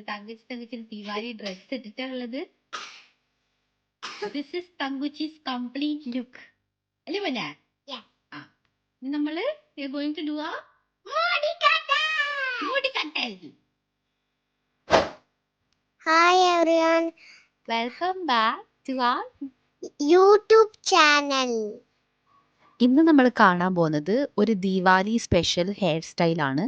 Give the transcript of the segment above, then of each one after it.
തങ്കച്ചി Diwali dress ഇട്ടിട്ടുള്ളത്. This is Thankuchi's complete look. അല്ലേ മോനെ? ആ. ഇനി നമ്മള് we are going to do a മുടി കട്ടൽ. Hi everyone, welcome back to our YouTube channel. ഇന്ന് നമ്മൾ കാണാൻ പോകുന്നത് ഒരു ദിവാലി സ്പെഷ്യൽ ഹെയർ സ്റ്റൈലാണ്.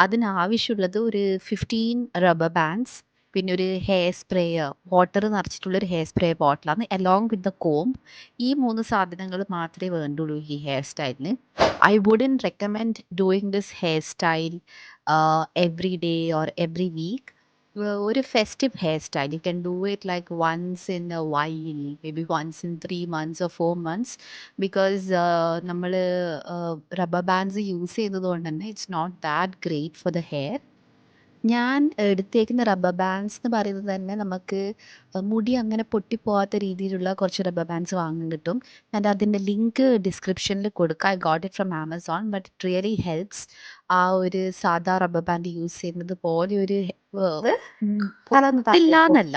അതിനാവശ്യമുള്ളത് ഒരു 15 റബ്ബർ ബാൻഡ്സ്, പിന്നെ ഒരു ഹെയർ സ്പ്രേയർ, വാട്ടർ നിറച്ചിട്ടുള്ളൊരു ഹെയർ സ്പ്രേ ബോട്ടിലാണ്, അലോങ് വിത്ത് ദ കോംബ്. ഈ 3 സാധനങ്ങൾ മാത്രമേ വേണ്ടുള്ളൂ ഈ ഹെയർ സ്റ്റൈലിന്. I wouldn't recommend doing this hair style every day or every week. ഒരു festive hair style. You can do it like once in a while, maybe once in 3 months or 4 months. Because നമ്മൾ rubber bands use ചെയ്യുന്നത് കൊണ്ട് തന്നെ it's not that great for the hair. ഞാൻ എടുത്തേക്കുന്ന rubber bands എന്ന് പറയുന്നത് തന്നെ നമുക്ക് മുടി അങ്ങനെ പൊട്ടിപ്പോവാത്ത രീതിയിലുള്ള കുറച്ച് റബ്ബർ ബാൻഡ്സ് വാങ്ങാൻ കിട്ടും. ഞാൻ അതിൻ്റെ ലിങ്ക് ഡിസ്ക്രിപ്ഷനിൽ കൊടുക്കാം. I got it from Amazon, but it really helps. ആ ഒരു സാധാ റബ്ബർ ബാൻഡ് യൂസ് ചെയ്യുന്നത് പോലെ ഒരു പൊട്ടില്ല എന്നല്ല,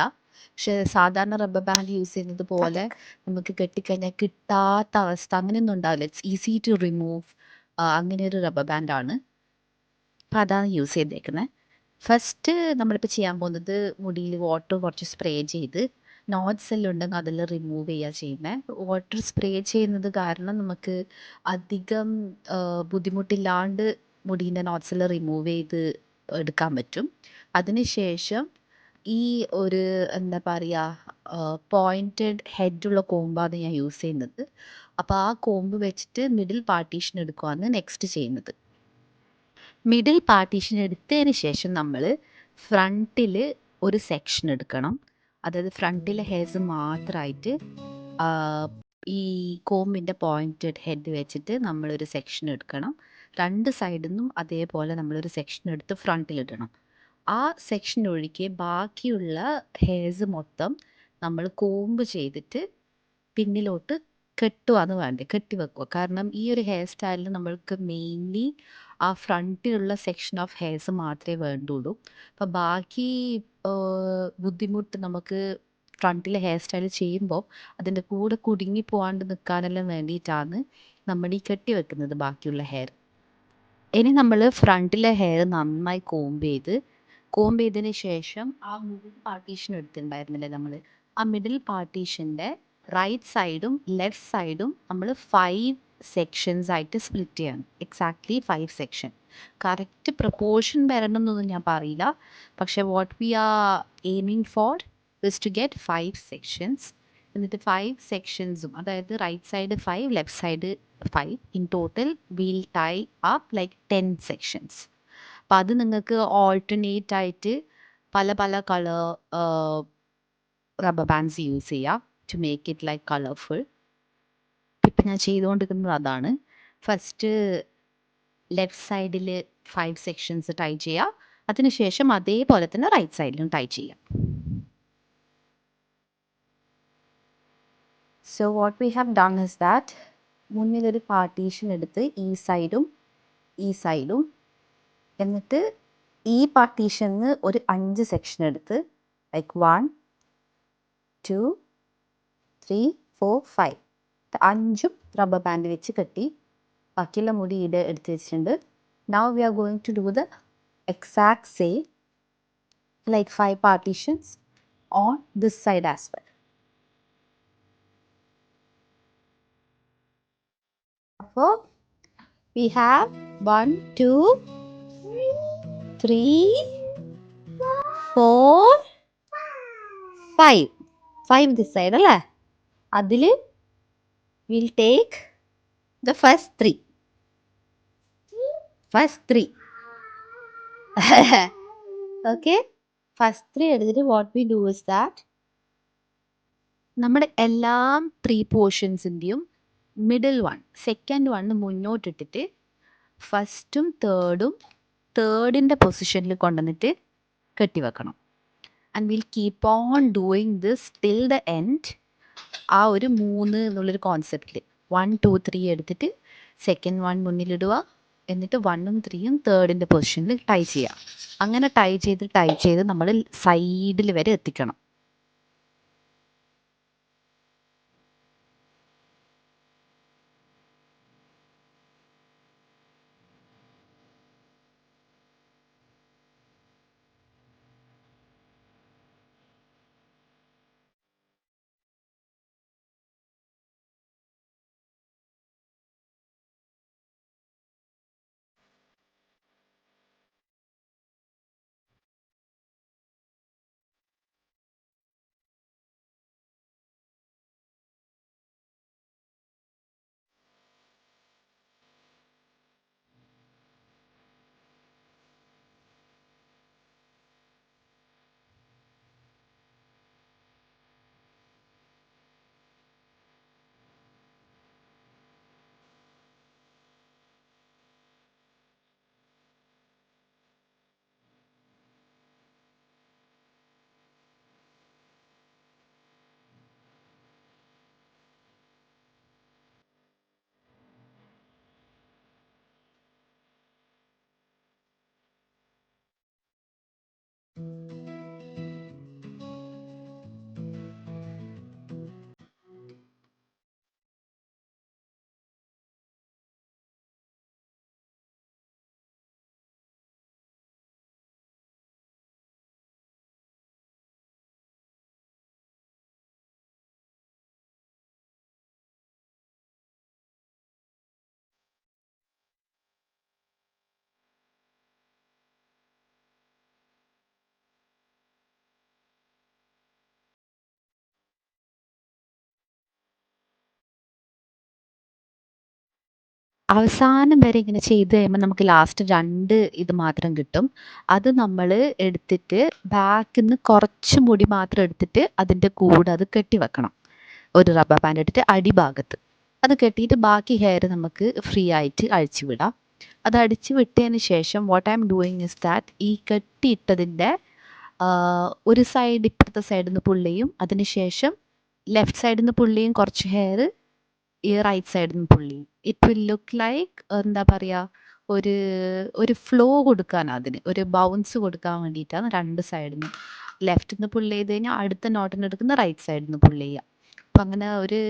പക്ഷെ സാധാരണ റബ്ബർ ബാൻഡ് യൂസ് ചെയ്യുന്നത് പോലെ നമുക്ക് കെട്ടിക്കഴിഞ്ഞാൽ കിട്ടാത്ത അവസ്ഥ അങ്ങനെയൊന്നും ഉണ്ടാവില്ല. It's easy to remove. അങ്ങനെ ഒരു റബ്ബർ ബാൻഡാണ്. അപ്പം അതാണ് യൂസ് ചെയ്തേക്കുന്നത്. ഫസ്റ്റ് നമ്മളിപ്പോൾ ചെയ്യാൻ പോകുന്നത് മുടിയിൽ വാട്ടർ കുറച്ച് സ്പ്രേ ചെയ്ത് നോട്ട്സ് എല്ലാം ഉണ്ടെങ്കിൽ അതെല്ലാം റിമൂവ് ചെയ്യുക ചെയ്യുന്നത്. വാട്ടർ സ്പ്രേ ചെയ്യുന്നത് കാരണം നമുക്ക് അധികം ബുദ്ധിമുട്ടില്ലാണ്ട് മുടീൻ്റെ നോട്ട്സ് എല്ലാം റിമൂവ് ചെയ്ത് എടുക്കാൻ പറ്റും. അതിനുശേഷം ഈ ഒരു എന്താ പറയുക, പോയിൻറ്റഡ് ഹെഡുള്ള കോമ്പാണ് ഞാൻ യൂസ് ചെയ്യുന്നത്. അപ്പോൾ ആ കോമ്പ് വെച്ചിട്ട് മിഡിൽ പാർട്ടീഷൻ എടുക്കുകയാണ് നെക്സ്റ്റ് ചെയ്യുന്നത്. മിഡിൽ പാർട്ടീഷൻ എടുത്തതിന് ശേഷം നമ്മൾ ഫ്രണ്ടിൽ ഒരു സെക്ഷൻ എടുക്കണം. അതായത് ഫ്രണ്ടിലെ ഹെയർസ് മാത്രമായിട്ട് ഈ കോമ്പിൻ്റെ പോയിൻറ്റഡ് ഹെഡ് വെച്ചിട്ട് നമ്മളൊരു സെക്ഷൻ എടുക്കണം. 2 സൈഡിൽ നിന്നും അതേപോലെ നമ്മളൊരു സെക്ഷൻ എടുത്ത് ഫ്രണ്ടിലിടണം. ആ സെക്ഷൻ ഒഴികെ ബാക്കിയുള്ള ഹെയർസ് മൊത്തം നമ്മൾ കോമ്പ് ചെയ്തിട്ട് പിന്നിലോട്ട് കെട്ടുകയാണ് വേണ്ടത്, കെട്ടി വെക്കുക. കാരണം ഈ ഒരു ഹെയർ സ്റ്റൈലിന് നമ്മൾക്ക് മെയിൻലി ആ ഫ്രണ്ടിലുള്ള സെക്ഷൻ ഓഫ് ഹെയർസ് മാത്രമേ വേണ്ടുള്ളൂ. അപ്പോൾ ബാക്കി ബുദ്ധിമുട്ട് നമുക്ക് ഫ്രണ്ടിലെ ഹെയർ സ്റ്റൈൽ ചെയ്യുമ്പോൾ അതിൻ്റെ കൂടെ കുടുങ്ങി പോകാണ്ട് നിൽക്കാനെല്ലാം വേണ്ടിയിട്ടാണ് നമ്മൾ ഈ കെട്ടി വെക്കുന്നത് ബാക്കിയുള്ള ഹെയർ. ഇനി നമ്മൾ ഫ്രണ്ടിലെ ഹെയർ നന്നായി കോംബ് ചെയ്തതിന് ശേഷം ആ മിഡിൽ പാർട്ടീഷൻ എടുത്തിട്ടുണ്ടായിരുന്നില്ലേ നമ്മൾ, ആ മിഡിൽ പാർട്ടീഷൻ്റെ റൈറ്റ് സൈഡും ലെഫ്റ്റ് സൈഡും നമ്മൾ 5 സെക്ഷൻസ് ആയിട്ട് സ്പ്ലിറ്റ് ചെയ്യണം. Exactly 5 section. കറക്റ്റ് പ്രപ്പോർഷൻ വരണമെന്നൊന്നും ഞാൻ പറയില്ല, പക്ഷേ what we are aiming for is to get 5 sections. എന്നിട്ട് 5 സെക്ഷൻസും, അതായത് right side 5 left side 5, in total will tie up like 10 sections. അപ്പം അത് നിങ്ങൾക്ക് ഓൾട്ടർനേറ്റ് ആയിട്ട് പല പല കളർ റബ്ബർ ബാൻഡ്സ് യൂസ് ചെയ്യാം to make it like colourful. ഇപ്പം ഞാൻ ചെയ്തുകൊണ്ടിരിക്കുന്നത് അതാണ്. ഫസ്റ്റ് ലെഫ്റ്റ് സൈഡിൽ 5 സെക്ഷൻസ് ടൈ ചെയ്യുക, അതിനുശേഷം അതേപോലെ തന്നെ റൈറ്റ് സൈഡിലും ടൈ ചെയ്യാം. So what we have done is that, മുന്നിലൊരു പാർട്ടീഷൻ എടുത്ത് ഈ സൈഡും ഈ സൈഡും, എന്നിട്ട് ഈ പാർട്ടീഷന് ഒരു 5 സെക്ഷൻ എടുത്ത് ലൈക്ക് 1 2 3 4 5, 5ഉം റബ്ബർ ബാൻഡ് വെച്ച് കെട്ടി ബാക്കിയുള്ള മുടി എടുത്ത് വെച്ചിട്ടുണ്ട്. Now we are going to do the exact same like 5 partitions on this side as well. അപ്പോൾ വി ഹാവ് 1 2 3 4 5 ദിസ് സൈഡ് അല്ലേ. അതിൽ will take the first 3. Okay, first 3 എടുത്തിട്ട് what we do is that, നമ്മുടെ എല്ലാ 3 പോർഷൻസിൻ്റെയും middle one, second one മുന്നോട്ടിട്ടിട്ട് ഫസ്റ്റും തേർഡിൻ്റെ പൊസിഷനിൽ കൊണ്ടുവന്നിട്ട് കെട്ടിവെക്കണം. And will keep on doing this till the end. ആ ഒരു 3 എന്നുള്ളൊരു കോൺസെപ്റ്റിൽ 1 2 3 എടുത്തിട്ട് സെക്കൻഡ് വൺ മുന്നിലിടുക, എന്നിട്ട് 1ഉം 3ഉം തേർഡിൻ്റെ പൊസിഷനിൽ ടൈ ചെയ്യാം. അങ്ങനെ ടൈ ചെയ്ത് നമ്മൾ സൈഡിൽ വരെ എത്തിക്കണം. അവസാനം വരെ ഇങ്ങനെ ചെയ്ത് കഴിയുമ്പോൾ നമുക്ക് ലാസ്റ്റ് 2 ഇത് മാത്രം കിട്ടും. അത് നമ്മൾ എടുത്തിട്ട് ബാക്കിൽ നിന്ന് കുറച്ച് മുടി മാത്രം എടുത്തിട്ട് അതിൻ്റെ കൂടെ അത് കെട്ടി വെക്കണം. ഒരു റബ്ബർ ബാൻഡ് എടുത്തിട്ട് അടിഭാഗത്ത് അത് കെട്ടിയിട്ട് ബാക്കി ഹെയർ നമുക്ക് ഫ്രീ ആയിട്ട് അഴിച്ചു വിടാം. അത് അടിച്ച് വിട്ടതിന് ശേഷം what I am doing is that ഈ കെട്ടിയിട്ടതിൻ്റെ ഒരു സൈഡ് ഇപ്പുറത്തെ സൈഡിൽ നിന്ന് പുള്ളിയും അതിന് ശേഷം ലെഫ്റ്റ് സൈഡിൽ നിന്ന് പുള്ളിയും കുറച്ച് ഹെയർ ഈ റൈറ്റ് സൈഡിൽ നിന്ന് പുള്ളിയും. ഇറ്റ് വിൽ ലുക്ക് ലൈക്ക് എന്താ പറയുക, ഒരു ഒരു ഫ്ലോ കൊടുക്കാനാണ്, അതിന് ഒരു ബൗൺസ് കൊടുക്കാൻ വേണ്ടിയിട്ടാണ് 2 സൈഡിൽ നിന്ന് ലെഫ്റ്റിൽ നിന്ന് പുള്ളി ചെയ്ത് കഴിഞ്ഞാൽ അടുത്ത നോട്ടിന് എടുക്കുന്ന റൈറ്റ് സൈഡിൽ നിന്ന് പുള്ളി ചെയ്യുക. അപ്പം അങ്ങനെ ഒരു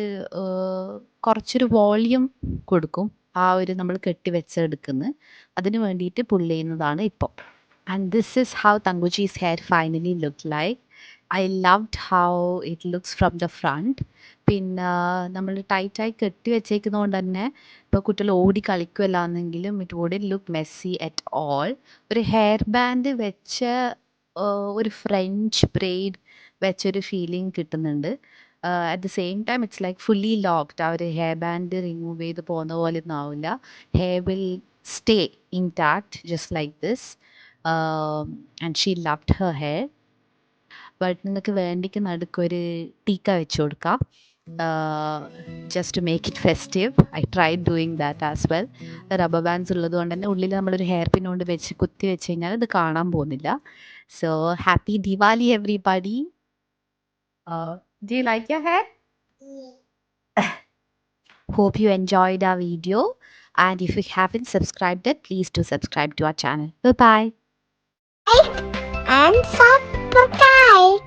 കുറച്ചൊരു വോളിയം കൊടുക്കും ആ ഒരു നമ്മൾ കെട്ടി വെച്ചെടുക്കുന്നത്. അതിന് വേണ്ടിയിട്ട് പുള്ളി ചെയ്യുന്നതാണ് ഇപ്പോൾ. And this is how Thankuchi's hair finally look like. I loved how it looks from the front. പിന്നെ നമ്മൾ ടൈറ്റായി കെട്ടി വെച്ചേക്കുന്നതുകൊണ്ട് തന്നെ ഇപ്പോൾ കുട്ടികൾ ഓടി കളിക്കുമല്ലാന്നെങ്കിലും it wouldn't look messy at all. ഒരു ഹെയർ ബാൻഡ് വെച്ച ഒരു ഫ്രഞ്ച് ബ്രെയ്ഡ് വെച്ചൊരു ഫീലിംഗ് കിട്ടുന്നുണ്ട്. At the same time it's like fully locked. ആ ഒരു ഹെയർ ബാൻഡ് റിമൂവ് ചെയ്ത് പോകുന്ന പോലെ ഒന്നും ആവില്ല. Hair will stay intact just like this. And she loved her hair. But നിങ്ങൾക്ക് വേണ്ടിക്ക് നടുക്കൊരു ടീക്ക വെച്ച് കൊടുക്കാം, just to make it festive. I tried doing that as well. Rubber bands ഉള്ളത് കൊണ്ട് തന്നെ ഉള്ളിൽ നമ്മളൊരു ഹെയർ പിൻ കൊണ്ട് വെച്ച് കുത്തി വെച്ച് കഴിഞ്ഞാൽ അത് കാണാൻ പോകുന്നില്ല. So happy Diwali everybody. Do you like your hair? Hope you enjoyed our video, and if you haven't subscribed it, please do subscribe to our channel. Bye bye. And subscribe.